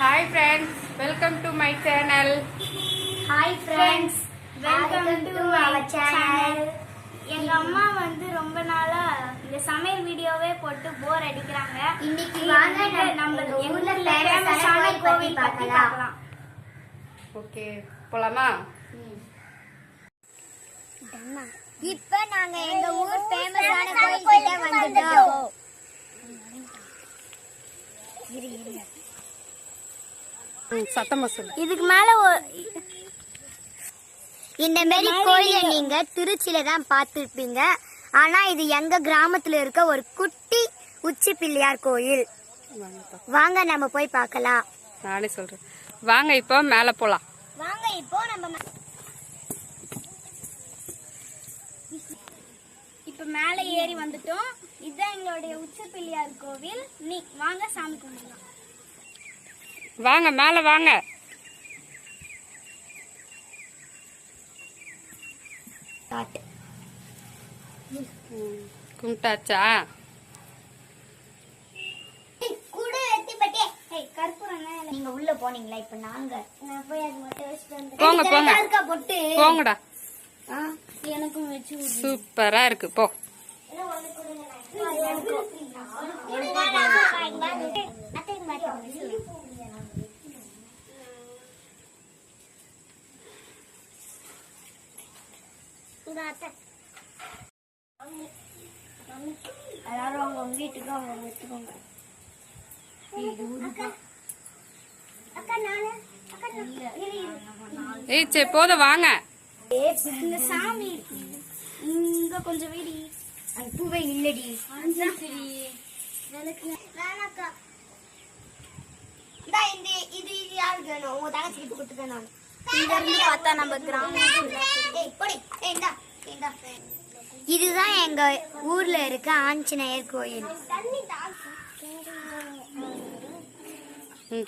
Hi friends, welcome to my channel. Hi friends, welcome to our channel. எங்க அம்மா வந்து ரொம்ப நாளா இந்த சமையல் வீடியோவே போட்டு போர் அடிக்குறாங்க. இன்னைக்கு வாங்க நம்ம ஊர்ல ஃபேமஸான கோவில் பத்தி பார்க்கலாம். ஓகே, போலாமா? இப்போ நாங்க எங்க ஊர் ஃபேமஸான கோவில் கிட்ட வந்துட்டோம். சத்தமா சொல்லு. இதுக்கு மேல இந்த மாதிரி கோயிலை நீங்க திருச்சியில தான் பார்த்திருப்பீங்க. ஆனா இது எங்க கிராமத்துல இருக்க ஒரு குட்டி உச்சி பிள்ளையார் கோயில். வாங்க நம்ம போய் பார்க்கலாம். நானே சொல்றேன். வாங்க இப்போ மேல போலாம். வாங்க இப்போ நம்ம இப்ப மேல ஏறி வந்துட்டோம். இதுதான் எங்களுடைய உச்சி பிள்ளையார் கோவில். வாங்க சாமி கும்பிடலாம். வாங்க மேல வாங்க. கும்பிட்டாச்சா? நீங்க உள்ள போனீங்களா? இப்ப நாங்க போய் அது மட்டும் வச்சுட்டு போங்க போங்க போட்டு போங்கடா. எனக்கும் வச்சு சூப்பரா இருக்கு. போ. எல்லாரும் அவங்க வீட்டுக்கு அவங்க வச்சுக்கோங்க. ஏய் சே போத வாங்க. இந்த சாமி இங்க கொஞ்சம் வீடி பூவே இல்லடி. இது யாருக்கு வேணும்? உங்க தங்கச்சிக்கு கொடுத்துட்டேன் நான். இங்க இருந்து பார்த்தா நம்ம கிராமம். இதுதான் எங்க ஊர்ல இருக்க ஆஞ்சநேயர் கோயில்.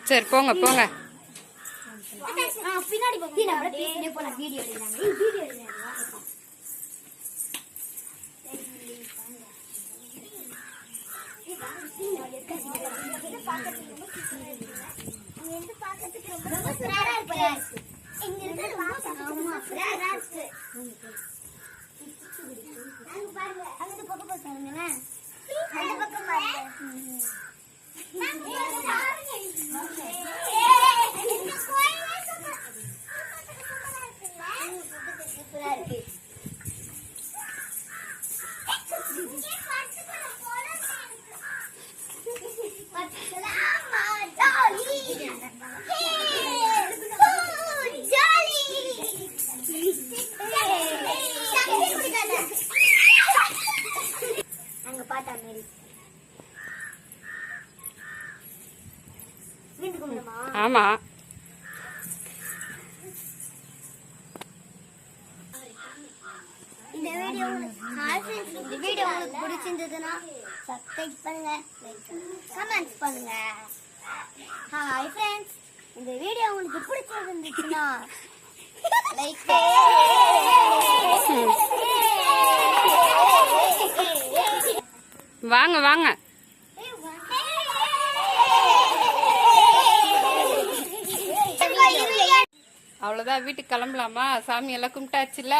சரி போங்க போங்க. பின்னாடி வீடியோ ஆமா. இந்த வீடியோ உங்களுக்கு பிடிச்சிருந்ததுன்னா சப்ஸ்கிரைப் பண்ணுங்க, கமெண்ட்ஸ் பண்ணுங்க. ஹாய் ஃப்ரெண்ட்ஸ், இந்த வீடியோ உங்களுக்கு பிடிச்சிருந்துச்சுன்னா லைக் வாங்க வாங்க. அவ்வளவுதான், வீட்டுக்கு கிளம்பலாமா? சாமி எல்லாம் கும்பிட்டாச்சுல?